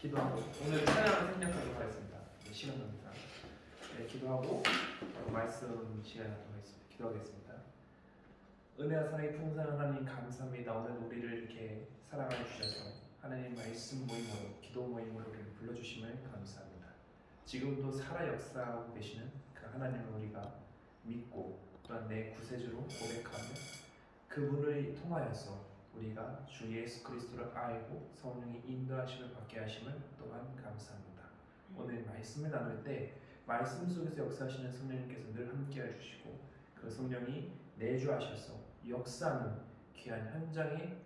기도하고 오늘 찬양을 생략하도록 하겠습니다. 네, 시간 관계상 기도하고 말씀 시간을 갖도록 하겠습니다. 기도하겠습니다. 은혜와 사랑이 풍성한 하나님 감사합니다. 오늘 우리를 이렇게 사랑해 주셔서 하나님 말씀 모임으로 기도 모임으로 우리를 불러주심을 감사합니다. 지금도 살아 역사하고 계시는 그 하나님을 우리가 믿고 또한 내 구세주로 고백하며 그분을 통하여서 우리가 주 예수 그리스도를 알고 성령의 인도하심을 받게 하심을 또한 감사합니다. 오늘 말씀을 나눌 때 말씀 속에서 역사하시는 성령님께서 늘 함께 해주시고 그 성령이 내주하셔서 역사하는 귀한 현장의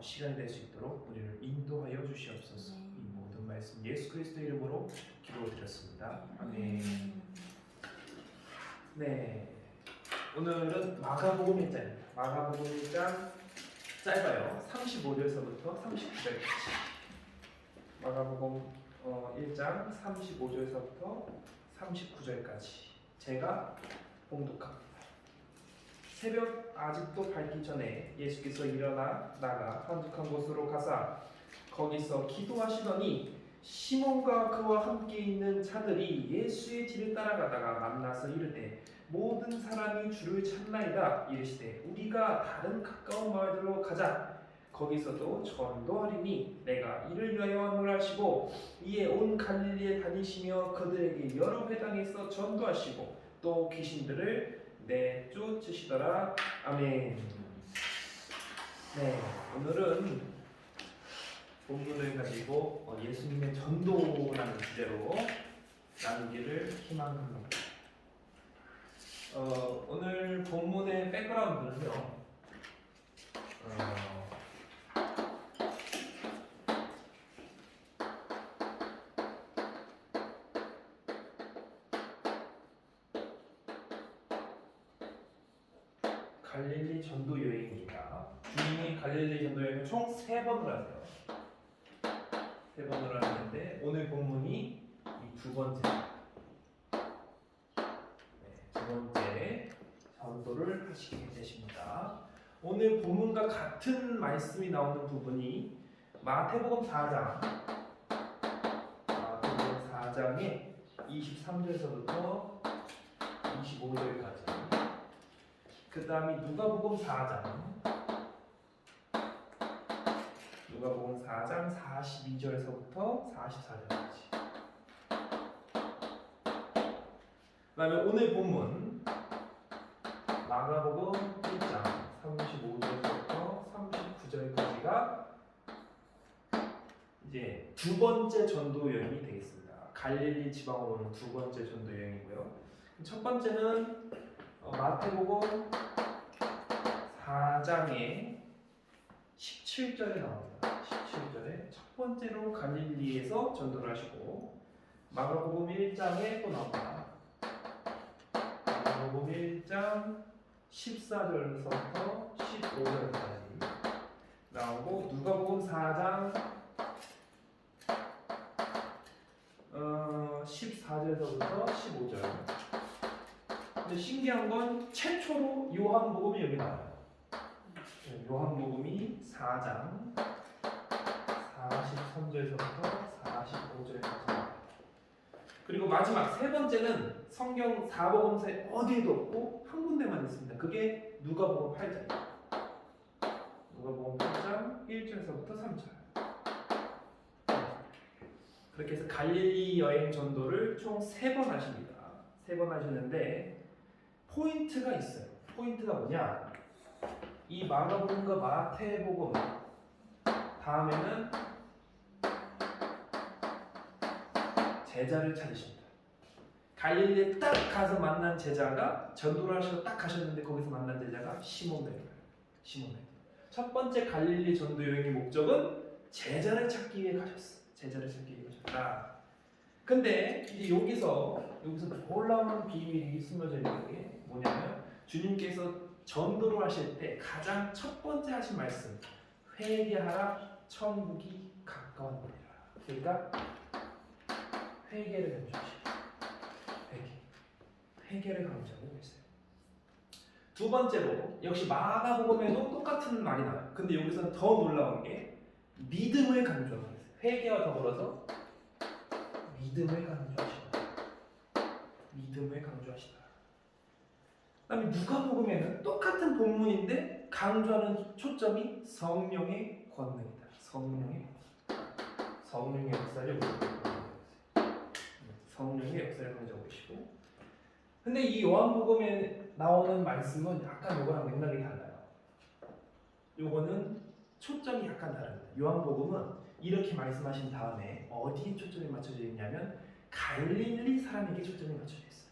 시간이 될 수 있도록 우리를 인도하여 주시옵소서. 이 모든 말씀 예수 그리스도 이름으로 기도드렸습니다. 아멘. 네, 오늘은 마가복음 1장입니다. 마가복음 1장 짧아요. 35절에서부터 39절까지. 마가복음 1장 35절에서부터 39절까지 제가 봉독합니다. 새벽 아직도 밝기 전에 예수께서 일어나 나가 한적한 곳으로 가사 거기서 기도하시더니 시몬과 그와 함께 있는 자들이 예수의 뒤를 따라가다가 만나서 이르되 모든 사람이 주를 찾나이다. 이르시되 우리가 다른 가까운 마을들로 가자. 거기서도 전도하리니 내가 이를 위하여 왔노라 하시고 이에 온 갈릴리에 다니시며 그들에게 여러 회당에서 전도하시고 또 귀신들을 내쫓으시더라. 아멘. 네, 오늘은 본문을 가지고 예수님의 전도라는 주제로 나누기를 희망합니다. 오늘 본문의 백그라운드는요. 갈릴리 전도 여행입니다. 주님이 갈릴리 전도 여행을 총 3번을 하세요. 3번을 하는데 오늘 본문이 이 두 번째. 두 번째 전도를 하시게 되십니다. 오늘 본문과 같은 말씀이 나오는 부분이 마태복음 4장 4장의 23절에서부터 25절까지 그 다음에 누가복음 4장 42절에서부터 44절까지 그 다음에 오늘 본문 마가복음 1장 35절부터 39절까지가 이제 두 번째 전도 여행이 되겠습니다. 갈릴리 지방으로 오는 두 번째 전도 여행이고요. 첫 번째는 마태복음 4장의 17절에 나옵니다. 17절에 첫 번째로 갈릴리에서 전도를 하시고 마가복음 1장에 또 나옵니다. 마가복음 1장 14절에서부터 15절까지 나오고 누가복음 4장 14절에서부터 15절. 근데 신기한 건 최초로 요한복음이 여기 나와요. 요한복음이 4장 43절에서부터 45절까지 나와요. 그리고 마지막 세 번째는 성경 4복음서에 어디에도 없고 한 군데만 있습니다. 그게 누가복음 8장이에요. 누가복음 8장 1절에서부터 3절. 그렇게 해서 갈릴리 여행 전도를 총 3번 하십니다. 3번 하시는데 포인트가 있어요. 포인트가 뭐냐? 이 마가복음과 마태복음 다음에는 제자를 찾으십니다. 갈릴리에 딱 가서 만난 제자가 전도를 하셔서 딱 가셨는데 거기서 만난 제자가 시몬 베드로예요. 시몬 베드로. 첫 번째 갈릴리 전도 여행의 목적은 제자를 찾기 위해 가셨어. 제자를 찾기 위해 가셨다. 근데 이제 여기서 놀라운 비밀이 숨겨져 있는 게 뭐냐면 주님께서 전도를 하실 때 가장 첫 번째 하신 말씀 회개하라 천국이 가까웠느니라. 그러니까 회개를 강조하시죠. 회개를 강조하고 있어요. 두 번째로 역시 마가복음에도 똑같은 말이 나와요. 근데 여기서는 더 놀라운 게 믿음을 강조하고 있어요. 회개와 더불어서 믿음을 강조하시다. 믿음을 강조하시다. 그다음에 누가복음에는 똑같은 본문인데 강조하는 초점이 성령의 권능이다. 성령의 역사를 성령의 역사를 강조하고 계시고, 근데 이 요한복음에 나오는 말씀은 약간 요거랑 맥락이 달라요. 요거는 초점이 약간 다릅니다. 요한복음은 이렇게 말씀하신 다음에 어디에 초점이 맞춰져 있냐면 갈릴리 사람에게 초점이 맞춰져 있어요.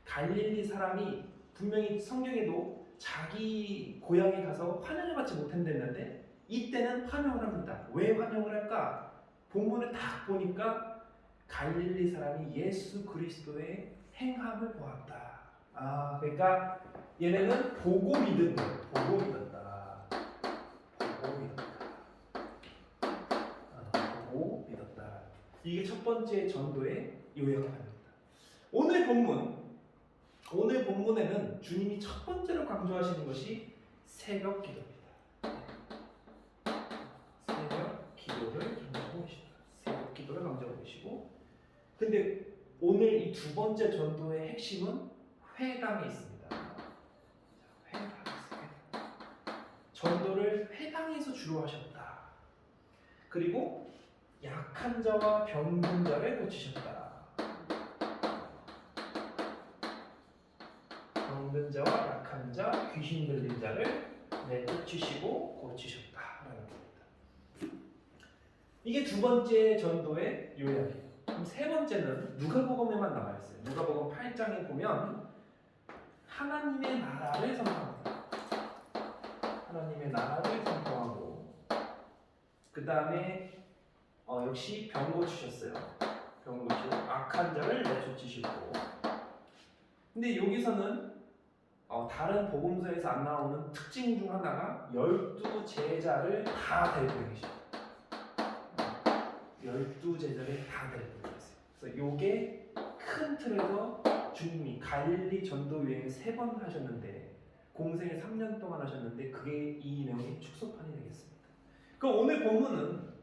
갈릴리 사람이 분명히 성경에도 자기 고향에 가서 환영을 받지 못한다는데 이때는 환영을 합니다. 왜 환영을 할까? 본문을 딱 보니까 갈릴리 사람이 예수 그리스도의 행함을 보았다. 그러니까 얘네는 보고 믿은 거예요. 보고 믿었다. 보고 믿었다. 이게 첫 번째 전도의 요약입니다. 오늘 본문에는 주님이 첫 번째로 강조하시는 것이 새벽 기도입니다. 새벽 기도를 강조하고 계십니다. 새벽 기도를 강조하고 계시고, 근데 오늘 이 두 번째 전도의 핵심은 회당에 있습니다. 회당에 있습니다. 전도를 회당에서 주로 하셨다. 그리고 약한 자와 병든 자를 고치셨다. 병든 자와 약한 자, 귀신 들린 자를 내쫓으시고 고치셨다라는 겁니다. 이게 두 번째 전도의 요약이에요. 그럼 세 번째는 누가복음에만 나와 있어요. 누가복음 8장에 보면 하나님의 나라를 선포합니다. 하나님의 나라를 선포하고, 그 다음에 역시 병 고치셨어요. 병 고치고 악한 자를 내쫓으시고. 근데 여기서는 다른 복음서에서 안 나오는 특징 중 하나가 12제자를 다 데리고 계십니다. 12제자를 다 데리고 계세요. 그래서 요게 큰 틀에서 주님이 갈릴리 전도 여행을 3번 하셨는데, 공생에 3년 동안 하셨는데, 그게 이 내용의 축소판이 되겠습니다. 그럼 오늘 본문은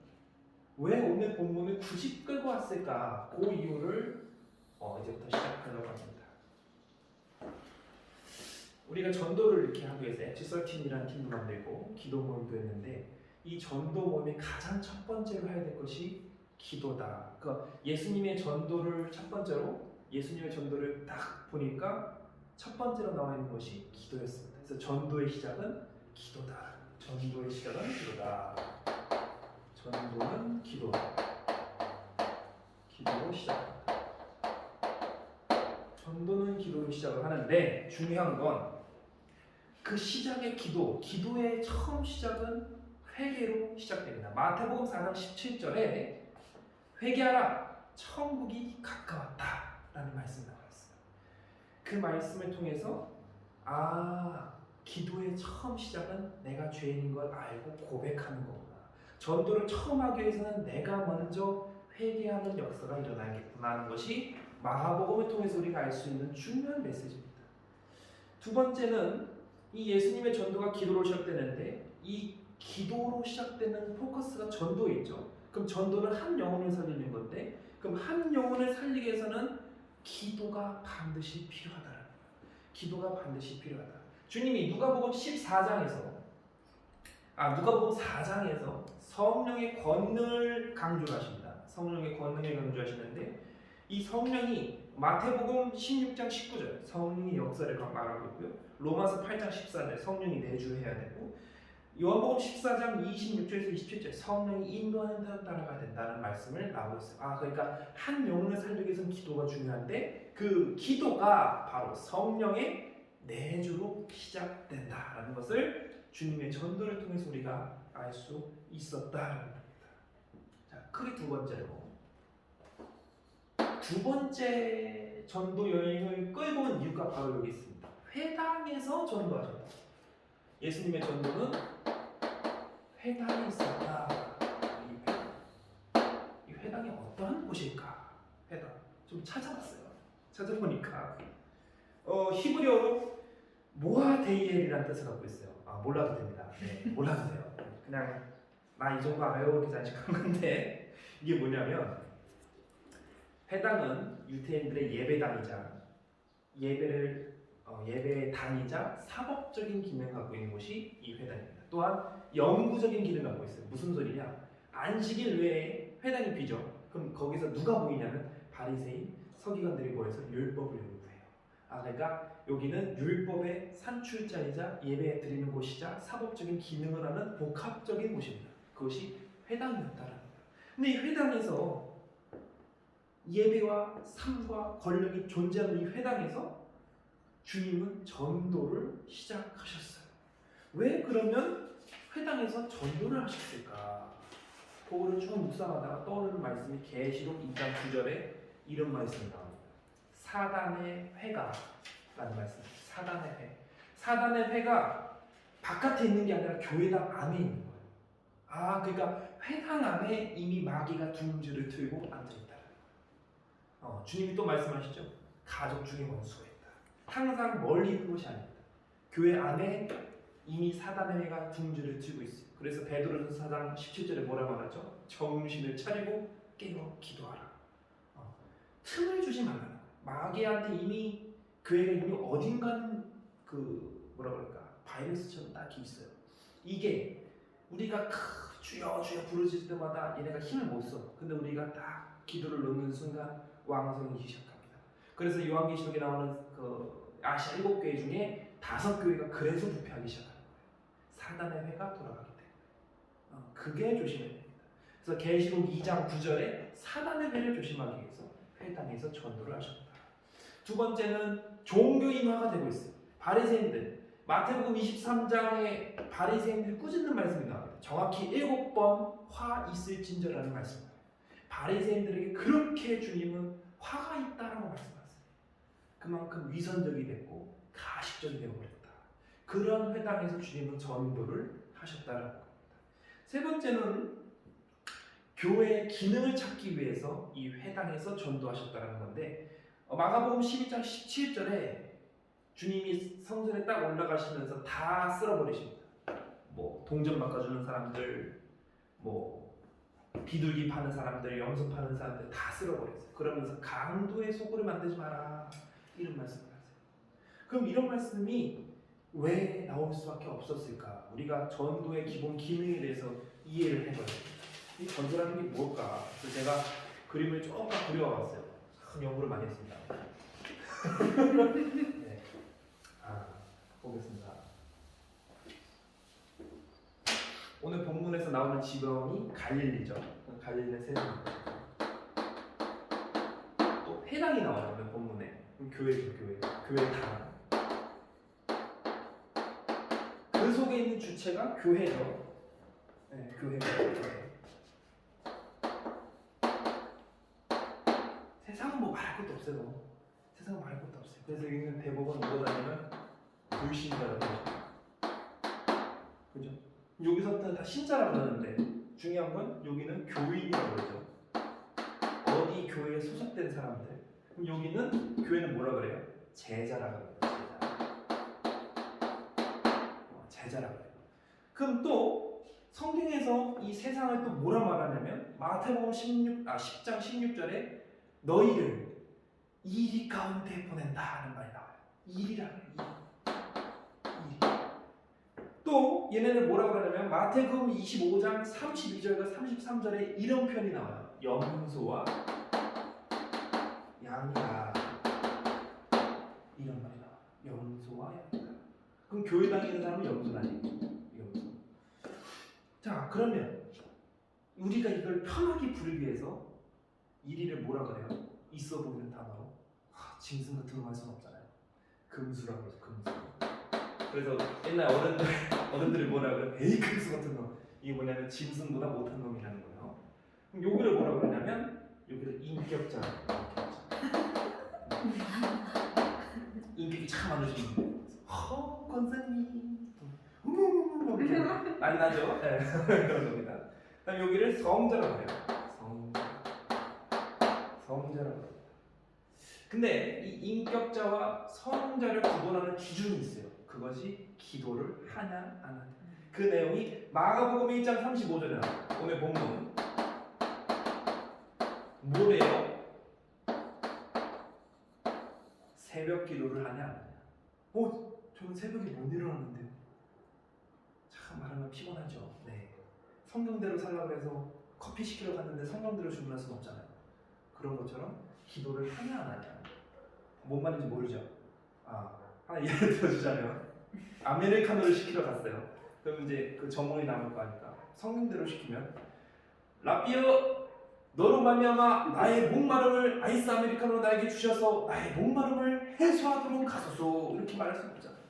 왜 오늘 본문을 굳이 끌고 왔을까? 그 이유를 이제부터 시작하려고 합니다. 우리가 전도를 이렇게 하기 위해서 엣지13이라는 팀도 만들고 기도 모임도 했는데, 이 전도 모임의 가장 첫 번째로 해야 될 것이 기도다. 그러니까 예수님의 전도를 딱 보니까 첫 번째로 나와 있는 것이 기도였습니다. 그래서 전도의 시작은 기도다. 전도는 기도다. 기도로 시작합니다. 전도는 기도로 시작을 하는데, 중요한 건 그 시작의 기도의 처음 시작은 회개로 시작됩니다. 마태복음 4장 17절에 회개하라, 천국이 가까웠다 라는 말씀이 나와 있어요. 그 말씀을 통해서 기도의 처음 시작은 내가 죄인인 걸 알고 고백하는 거구나. 전도를 처음 하기 위해서는 내가 먼저 회개하는 역사가 일어나야겠구나 하는 것이 마가복음을 통해서 우리가 알 수 있는 중요한 메시지입니다. 두 번째는 이 예수님의 전도가 기도로 시작되는데, 이 기도로 시작되는 포커스가 전도에 있죠. 그럼 전도는 한 영혼을 살리는 건데, 그럼 한 영혼을 살리기 위해서는 기도가 반드시 필요하다는 거예요. 기도가 반드시 필요하다. 주님이 누가복음 4장에서 성령의 권능을 강조하십니다. 성령의 권능을 강조하시는데, 이 성령이 마태복음 16장 19절 성령의 역사를 말하고 있고요. 로마서 8장 14절 성령이 내주해야 되고, 요한복음 14장 26절에서 27절 성령이 인도하는 대로 따라가야 된다는 말씀을 나오고 있어요. 그러니까 한 영혼을 살리기 위해서는 기도가 중요한데, 그 기도가 바로 성령의 내주로 시작된다라는 것을 주님의 전도를 통해서 우리가 알 수 있었다라는 겁니다. 자, 크게 두 번째 전도 여행을 끌고 온 이유가 바로 여기 있습니다. 회당에서 전도하셨다. 예수님의 전도는 회당에 있었다. 이 회당이 어떠한 곳일까? 회당 좀 찾아봤어요. 찾아보니까 히브리어로 모아데이엘이라는 뜻을 갖고 있어요. 몰라도 됩니다. 네, 몰라도 돼요. 그냥 나 이 정도 알아요 이렇게 자식한 건데, 이게 뭐냐면 회당은 유대인들의 예배당이자 예배의 당이자 사법적인 기능을 갖고 있는 곳이 이 회당입니다. 또한 영구적인 기능을 갖고 있어요. 무슨 소리냐? 안식일 외에 회당이 비죠. 그럼 거기서 누가 모이냐면 바리새인, 서기관들이 모여서 율법을 연구해요. 그러니까 여기는 율법의 산출자이자 예배 드리는 곳이자 사법적인 기능을 하는 복합적인 곳입니다. 그것이 회당이었다라는 거예요. 근데 이 회당에서 예배와 삶과 권력이 존재하는 이 회당에서 주님은 전도를 시작하셨어요. 왜 그러면 회당에서 전도를 하셨을까? 그거를 쭉 묵상하다가 떠오르는 말씀이 계시록 2장 9절에 이런 말씀이 나옵니다. 사단의 회가라는 말씀. 사단의 회. 사단의 회가 바깥에 있는 게 아니라 교회당 안에 있는 거예요. 그러니까 회당 안에 이미 마귀가 둥지를 틀고 앉아있다. 주님이 또 말씀하시죠. 가족 중에 원수가 있다. 항상 멀리 있는 것이 아닙니다. 교회 안에 이미 사단의 회가 둥지를 틀고 있어요. 그래서 베드로전서 4장 17절에 뭐라고 말하죠? 정신을 차리고 깨어 기도하라. 틈을 주지 말라는 거예요. 마귀한테 이미 교회가 이미 어딘가는 뭐라 그럴까 바이러스처럼 딱히 있어요. 이게 우리가 주여 주여 부르짖을 때마다 얘네가 힘을 못 써. 근데 우리가 딱 기도를 넣는 순간 왕성해지기 시작합니다. 그래서 요한계시록에 나오는 아시아 7교회 중에 5교회가 그래서 부패하기 시작합니다. 사단의 회가 돌아가기 때문에. 그게 조심해야 됩니다. 그래서 계시록 2장 9절에 사단의 회를 조심하기 위해서 회당에서 전도를 하셨다. 두 번째는 종교인화가 되고 있어요. 바리새인들. 마태복음 23장에 바리새인들이 꾸짖는 말씀이 나옵니다. 정확히 7번 화 있을진저라는 말씀입니다. 바리새인들에게 그렇게 주님은 화가 있다라고 말씀하세요. 그만큼 위선적이 됐고 가식적이 되어버렸다. 그런 회당에서 주님은 전도를 하셨다라는 겁니다. 세 번째는 교회의 기능을 찾기 위해서 이 회당에서 전도하셨다는 건데 마가복음 12장 17절에 주님이 성전에 딱 올라가시면서 다 쓸어버리십니다. 동전 바꿔주는 사람들, 비둘기 파는 사람들, 염소 파는 사람들 다 쓸어버렸어요. 그러면서 강도의 속으로 만들지 마라 이런 말씀을 하세요. 그럼 이런 말씀이 왜 나올 수밖에 없었을까? 우리가 전도의 기본 기능에 대해서 이해를 해봐야 됩니다. 이 전도라는 게 뭘까? 그래서 제가 그림을 조금 그려왔어요. 참 연구를 많이 했습니다. 네. 보겠습니다. 오늘 본문에서 나오는 지방이 갈릴리죠. 갈릴리의 세상입니다. 또 회당이 나와요. 오늘 본문에. 교회죠, 교회 당. 그 속에 있는 주체가 교회죠. 네, 교회가 교회. 세상은 말할 것도 없어요. 세상은 말할 것도 없어요. 그래서 여기는 대법원 오고 다니면 불신자라는 거죠. 그죠? 여기서부터 다 신자라고 하는데 중요한 건 여기는 교인이라고 그러죠. 어디 교회에 소속된 사람들. 그럼 여기는 교회는 뭐라 그래요? 제자라고 그래요. 제자라고 해요. 그럼 또 성경에서 이 세상을 또 뭐라 말하냐면 마태복음 10장 16절에 너희를 이리 가운데 보낸다 하는 말이 나와요. 일이라는 일. 또 얘네는 뭐라고 그러냐면 마태복음 25장 32절과 33절에 이런 표현이 나와요. 염소와 양이다. 이런 말이 나와요. 염소와 양이다. 그럼 교회 다니는 사람은 염소 아니에요? 염소. 자, 그러면 우리가 이걸 편하게 부르기 위해서 이리를 뭐라 그래요? 있어 보이는 단어로 짐승 같은 거 할 수는 없잖아요. 금수라고 해서 금수. 그래서 옛날 어른들이 뭐라 그래요? 에이 금수 같은 놈. 이게 뭐냐면 짐승보다 못한 놈이라는 거예요. 그럼 여기를 뭐라 그러냐면 여기를 인격자. 인격이 참 많으신 분. 권사님. 난리 나죠? 네. 그런 겁니다. 그다음 여기를 성자라고 해요. 성자라고 합니다. 근데 이 인격자와 성자를 구분하는 기준이 있어요. 그것이 기도를 하냐 안 하냐. 그 내용이 마가복음 1장 35절에 나와요. 오늘 본문 뭐래요? 새벽 기도를 하냐 안 하냐. 저는 새벽에 못 일어났는데요. 참 말하면 피곤하죠. 네. 성경대로 살라고 해서 커피 시키러 갔는데 성경대로 주문할 수는 없잖아요. 그런 것처럼 기도를 하냐 안 하냐. 뭔 말인지 모르죠. 하나 예를 들어주자면 아메리카노를 시키러 갔어요. 그럼 이제 그 전문이 남을 거 아니까 성경대로 시키면 라비어 너로 말미암아 나의 목마름을 아이스 아메리카노 나에게 주셔서 나의 목마름을 해소하도록 하소서 이렇게 말할 수 없잖아요.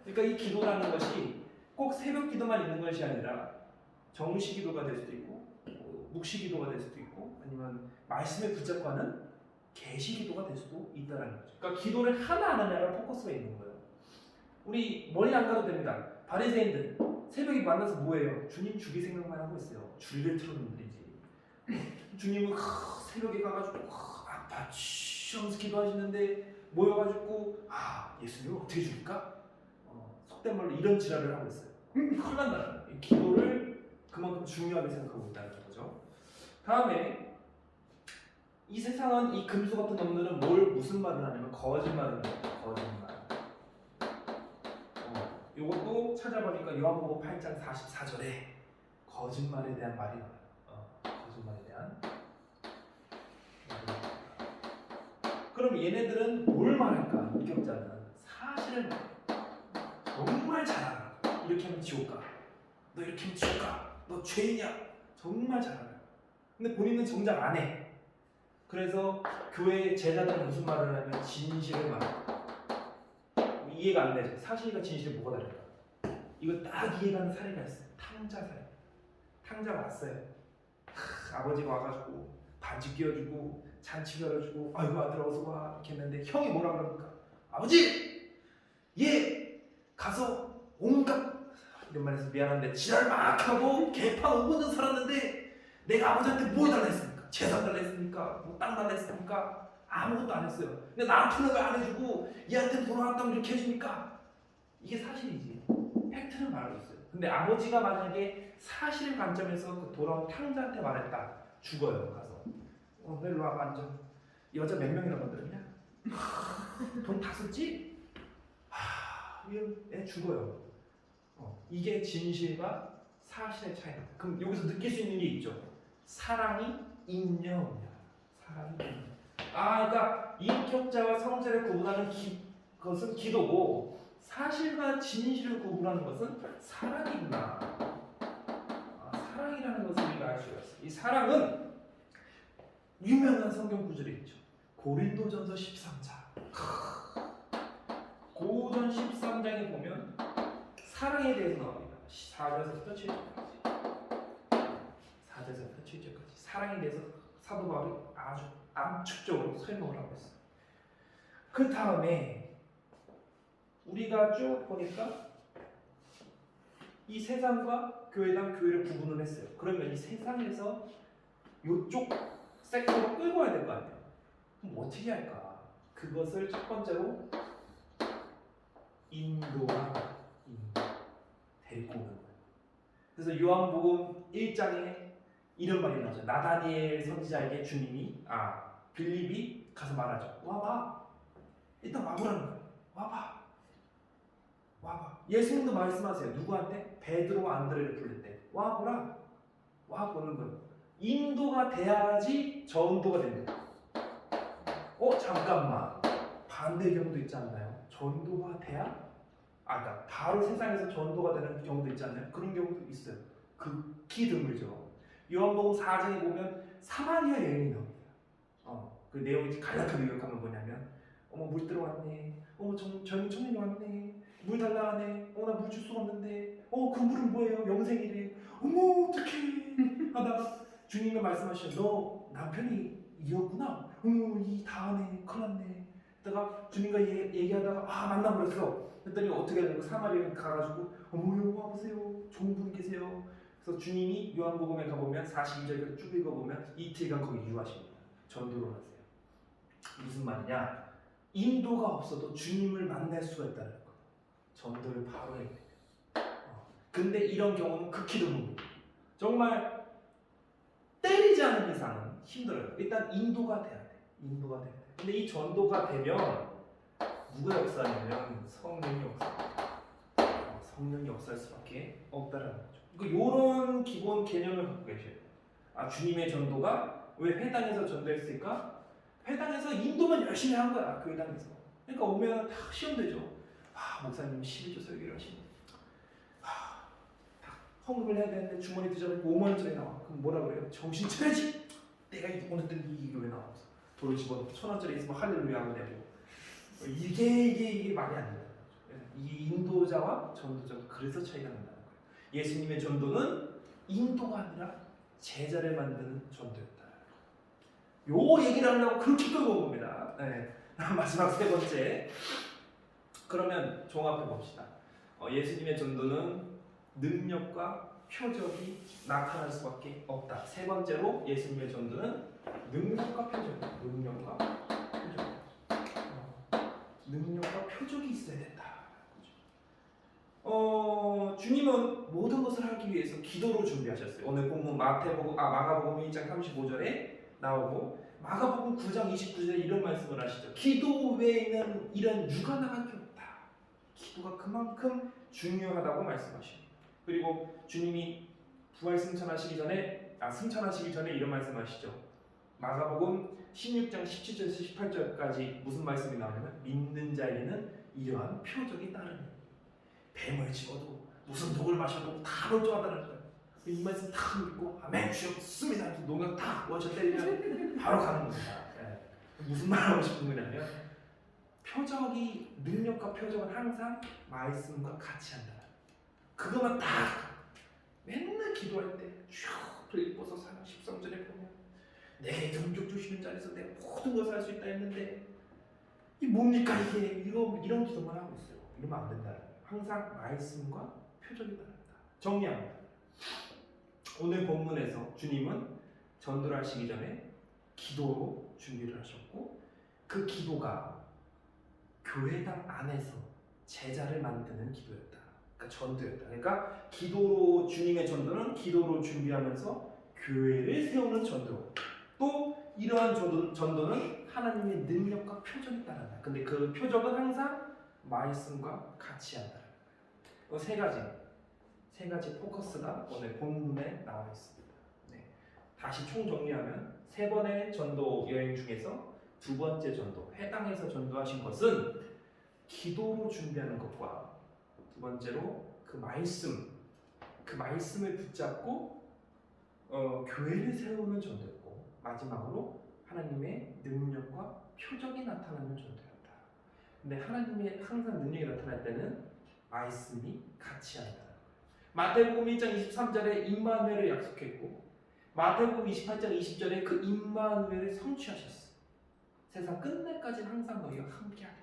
그러니까 이 기도라는 것이 꼭 새벽 기도만 있는 것이 아니라 정시 기도가 될 수도 있고 묵시 기도가 될 수도 있고 아니면 말씀에 붙잡고 하는 계시 기도가 될 수도 있다는 거죠. 그러니까 기도를 하나 안 하냐가 포커스가 있는 거예요. 우리 멀리 안 가도 됩니다. 바리새인들 새벽에 만나서 뭐해요? 주님 죽일 생각만 하고 있어요. 줄을 틀어놓는 일이지. 주님은 새벽에 가가지고 아파 하면서 기도하시는데 모여가지고 예수님을 어떻게 죽일까? 속된 말로 이런 지랄을 하고 있어요. 큰일 난다. 기도를 그만큼 중요하게 생각하고 있다는 거죠. 다음에 이 세상은 이 금수 같은 놈들은 무슨 말을 하냐면 거짓말을 해요. 거짓말. 요것도 찾아보니까 요한복음 8장 44절에 거짓말에 대한 말이 나와요. 거짓말에 대한. 그럼 얘네들은 뭘 말할까? 인격자는 사실을 말해. 정말 잘 알아. 이렇게 하면 지옥 가. 너 이렇게 하면 지옥 가. 너 죄인이야. 정말 잘 알아. 근데 본인은 정작 안 해. 그래서 교회 제자들은 무슨 말을 하면 진실을 말해. 이해가 안 되죠. 사실과 진실이 뭐가 다를까? 이거 딱 이해가는 사례가 있어요. 탕자 사례. 탕자 왔어요. 아버지가 와가지고 반지 끼워주고 잔치 열어주고 아이고 아들아 어서 와 이렇게 했는데 형이 뭐라 그럽니까? 아버지! 얘 가서 온갖 이런 말해서 미안한데 지랄 막 하고 개판 5년 살았는데 내가 아버지한테 뭐 해달라 했습니까? 재산 달라 했습니까? 뭐 땅 달라 했습니까? 아무것도 안 했어요. 근데 나한테는 왜 안 해주고 얘한테 돌아왔다고 이렇게 해줍니까? 이게 사실이지. 팩트는 말하고 있어요. 근데 아버지가 만약에 사실 관점에서 그 돌아온 탕자한테 말했다. 죽어요. 가서 너 일로 와봐 앉아. 여자 몇 명이나 건드렸냐? 돈 다 썼지? 얘 죽어요. 이게 진실과 사실의 차이다. 그럼 여기서 느낄 수 있는 게 있죠. 사랑이 있냐 없냐. 사랑이 있냐. 그러니까 인격자와 성자를 구분하는 것은 기도고 사실과 진실을 구분하는 것은 사랑이구나. 사랑이라는 것을 우리가 알 수가 있어요. 이 사랑은 유명한 성경 구절이 있죠. 고린도전서 13장. 고전 13장에 보면 사랑에 대해서 나옵니다. 4절에서부터 7절까지. 4절에서부터 7절까지. 사랑에 대해서 사도 바울이 아주 암축적으로 설명을 하고 있어요. 그 다음에 우리가 쭉 보니까 이 세상과 교회당 교회를 구분을 했어요. 그러면 이 세상에서 이쪽 섹터로 끌고 와야 될 거 아니에요. 그럼 어떻게 할까? 그것을 첫 번째로 인도와 데리고 오는 거예요. 그래서 요한복음 1장에 이런 말이 나오죠. 나다니엘 선지자에게 주님이 빌립이 가서 말하죠. 와봐. 일단 와보라는 거예요. 와봐. 예수님도 말씀하세요. 누구한테? 베드로 안드레를 부를 때 와보라. 와보는 거예요. 인도가 돼야지 전도가 됩니다. 잠깐만. 반대 경우도 있지 않나요? 전도가 돼야? 그러니까 바로 세상에서 전도가 되는 경우도 있지 않나요? 그런 경우도 있어요. 극히 드물죠. 요한복음 4장에 보면 사마리아 여인이 나옵니다. 그 내용이 간략하게 요약하면 뭐냐면 물 들어왔네. 젊은 청년이 왔네. 물 달라 하네. 나 물 줄 수가 없는데. 그 물은 뭐예요? 영생이래. 어떡해. 하다가 주님이 말씀하시죠. 너 남편이 이었구나. 이 다하네. 큰일 났네. 그러다가 주님과 얘기하다가 만나버렸어. 그랬더니 어떻게 하냐고 사마리아에 가가지고 어머요 와보세요. 좋은 분이 계세요. 그래서 주님이 요한복음에 가보면 42절까지 쭉 읽어보면 이틀간 거기 유하십니다. 전도를 하세요. 무슨 말이냐? 인도가 없어도 주님을 만날 수가 있다는 거예요. 전도를 바로 해야 돼요. 근데 이런 경우는 극히 드뭅니다. 정말 때리지 않는 이상은 힘들어요. 일단 인도가 돼야 돼. 인도가 돼야 돼. 근데 이 전도가 되면 누가 역사냐면 성령이 역사. 성령이 역사할 수밖에 없다라는 거죠. 그러니까 이런 기본 개념을 갖고 계셔야 돼요. 아, 주님의 전도가 왜 회당에서 전도했을까? 회당에서 인도만 열심히 한 거야. 그 회당에서. 그러니까 오면 다 시험되죠. 아, 목사님 12조 설교를 하시네. 헌금을 해야 되는데 주머니 뒤져보니까 5만 원짜리 나와. 그럼 뭐라 그래요? 정신 차려야지. 내가 오늘 뜬 이게 왜 나와? 돈을 집어넣고 1,000원짜리 있으면 할렐루야 하면 되고. 이게 말이 안 된다는 거죠. 이 인도자와 전도자가 그래서 차이가 난다는 거예요. 예수님의 전도는 인도가 아니라 제자를 만드는 전도였다. 요 얘기를 하려고 그렇게 끌고 온 겁니다. 네. 마지막 세 번째. 그러면 종합해 봅시다. 예수님의 전도는 능력과 표적이 나타날 수밖에 없다. 세 번째로 예수님의 전도는 능력과 표적. 능력과 표적. 능력과 표적이 있어야 된다. 주님은 모든 것을 하기 위해서 기도로 준비하셨어요. 오늘 본문 마가복음 1장 35절에 나오고 마가복음 9장 29절에 이런 말씀을 하시죠. 기도 외에는 이런 유관한 게 없다. 기도가 그만큼 중요하다고 말씀하십니다. 그리고 주님이 부활 승천하시기 전에 이런 말씀하시죠. 마가복음 16장 17절에서 18절까지 무슨 말씀이 나오냐면 믿는 자에게는 이러한 표적이 따르니 뱀을 집어도 무슨 독을 마셔도 다 멀쩡하다는 거예요. 이 말씀 다 믿고 아멘 주였습니다. 농약 다 원샷 때리면 바로 가는 겁니다. 네. 무슨 말 하고 싶은 거냐면 표적이 능력과 표적은 항상 말씀과 같이 한다. 그것만 딱 맨날 기도할 때 쭉 빌립보서 4장 13절에 보면 내게 능력 주시는 자리에서 내가 모든 것을 할 수 있다 했는데 이 뭡니까 이게 이런 기도만 하고 있어요. 이러면 안 된다는 거예요. 항상 말씀과 표적이 다릅니다. 정리합니다. 오늘 본문에서 주님은 전도를 하시기 전에 기도로 준비를 하셨고 그 기도가 교회당 안에서 제자를 만드는 기도였다. 그러니까 전도였다. 그러니까 기도로 주님의 전도는 기도로 준비하면서 교회를 세우는 전도. 또 이러한 전도는 하나님의 능력과 표적이 따른다. 근데 그 표적은 항상 말씀과 같이 한다. 세 가지 포커스가 오늘 본문에 나와 있습니다. 네. 다시 총정리하면 세 번의 전도 여행 중에서 두 번째 전도, 회당에서 전도하신 것은 기도로 준비하는 것과 두 번째로 그 말씀을 붙잡고 교회를 세우는 전도였고 마지막으로 하나님의 능력과 표적이 나타나는 전도였다. 근데 하나님의 항상 능력이 나타날 때는 말씀이 같이 한다. 마태복음 1장 23절에 임마누엘을 약속했고 마태복음 28장 20절에 그 임마누엘을 성취하셨어. 세상 끝날까지 항상 너희가 함께하리라.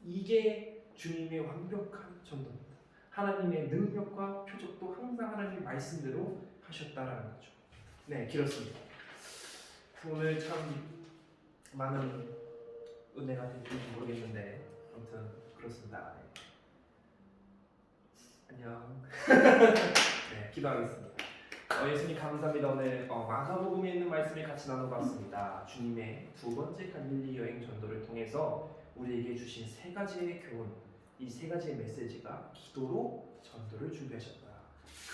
이게 주님의 완벽한 전도입니다. 하나님의 능력과 표적도 항상 하나님의 말씀대로 하셨다라는 거죠. 네, 길었습니다. 오늘 참 많은 은혜가 될지 모르겠는데 아무튼 그렇습니다. 네. 안녕. 네, 기도하겠습니다. 예수님 감사합니다. 오늘 마가복음에 있는 말씀을 같이 나눠봤습니다. 주님의 두 번째 갈릴리 여행 전도를 통해서 우리에게 주신 세 가지의 교훈, 이 세 가지의 메시지가 기도로 전도를 준비하셨다.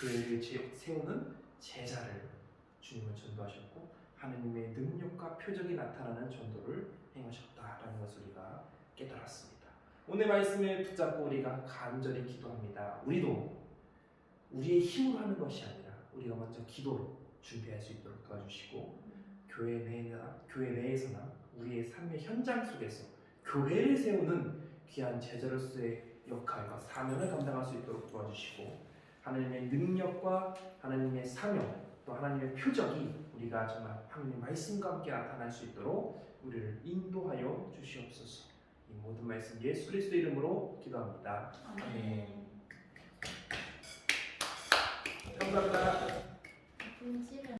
교회를 세우는 제자를 주님은 전도하셨고 하나님의 능력과 표적이 나타나는 전도를 행하셨다라는 것을 우리가 깨달았습니다. 오늘 말씀을 붙잡고 우리가 간절히 기도합니다. 우리도 우리의 힘으로 하는 것이 아니라 우리가 먼저 기도로 준비할 수 있도록 도와주시고 교회 내에서나 우리의 삶의 현장 속에서 교회를 세우는 귀한 제자로서의 역할과 사명을 감당할 수 있도록 도와주시고 하나님의 능력과 하나님의 사명 또 하나님의 표적이 우리가 정말 하나님의 말씀과 함께 나타날 수 있도록 우리를 인도하여 주시옵소서. 이 모든 말씀 예수 그리스도 이름으로 기도합니다. 아멘. 감사합니다.